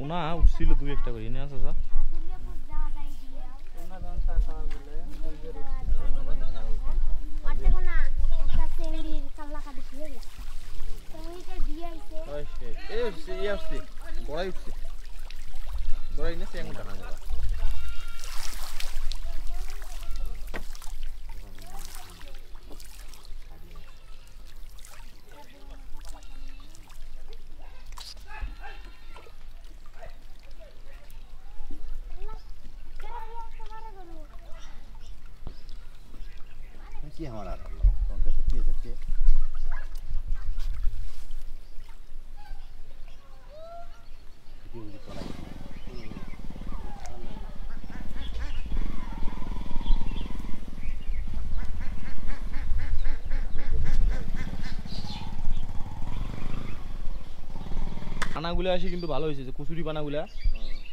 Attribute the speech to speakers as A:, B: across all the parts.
A: পোনা উঠছিল দুই একটা করে না চাচা গড়াই উঠছে গড়াই না চেংটা
B: কি हमारा कौन का सच्ची सच्ची
A: পানাগুলো আসে কিন্তু ভালো হয়েছে যে কচুরি পানাগুলা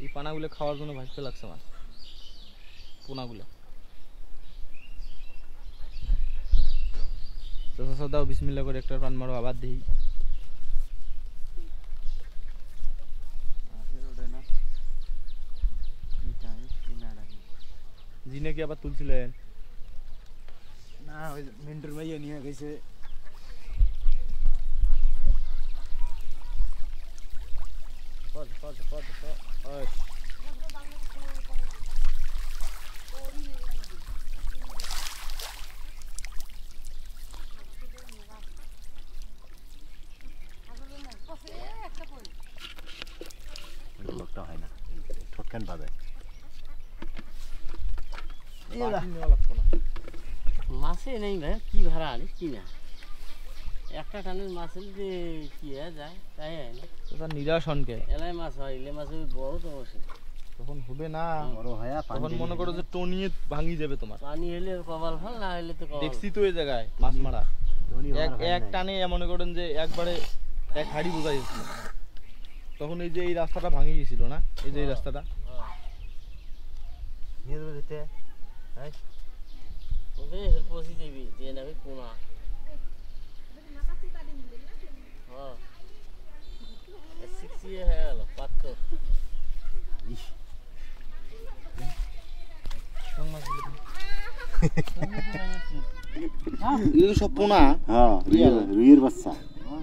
A: এই পানাগুলো খাওয়ার জন্য ভাসতে লাগছে আমার পোনাগুলো চাচা দাও বিসমিল্লাহ করে একটা পান মারো আবার দেই জিনে কি আবার তুলছিলেন
B: না ওই মিন্টুর ভাইয়া নিয়ে গেছে লোকটা হয় না ঠোটকান পাবে
C: মাছে নেই ভাই কি ভাড়া আনিস কি না একটা টানের মাছের যে কি যায় তাই হয় না
A: তোর নিরাশ হনকে
C: এলাই মাছ হয় ইলে মাছ বড় তো বসে
A: তখন হবে না
B: বড় হয়
A: তখন মনে করো যে টনিয়ে ভাঙি যাবে তোমার
C: পানি হলে কপাল ফল না হলে তো
A: দেখছি তো এই জায়গায় মাছ মারা এক টানে মনে করেন যে একবারে এক হাড়ি বোঝাই যাচ্ছে তখন এই যে এই রাস্তাটা ভাঙি গেছিল না এই যে এই রাস্তাটা
B: নিয়ে দেবে দিতে হ্যাঁ
C: ওকে পৌঁছে যাবি যে নামে পোনা হ্যাঁ 60 হয়ে গেল 75
A: এগুলো সব পোনা
B: হ্যাঁ রুইয়ের বাচ্চা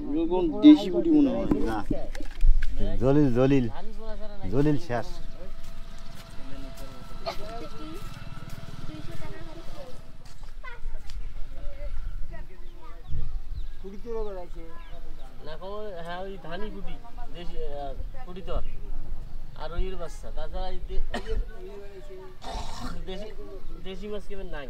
A: এগুলো কোন দেশি পুটি মনে হয়
B: না জলিল জলিল জলিল শেষ
C: না খবর হ্যাঁ ওই ধানি পুটি দেশি পুটি তোর আর ওইয়ের বাচ্চা তাছাড়া দেশি মাছ কেমন নাই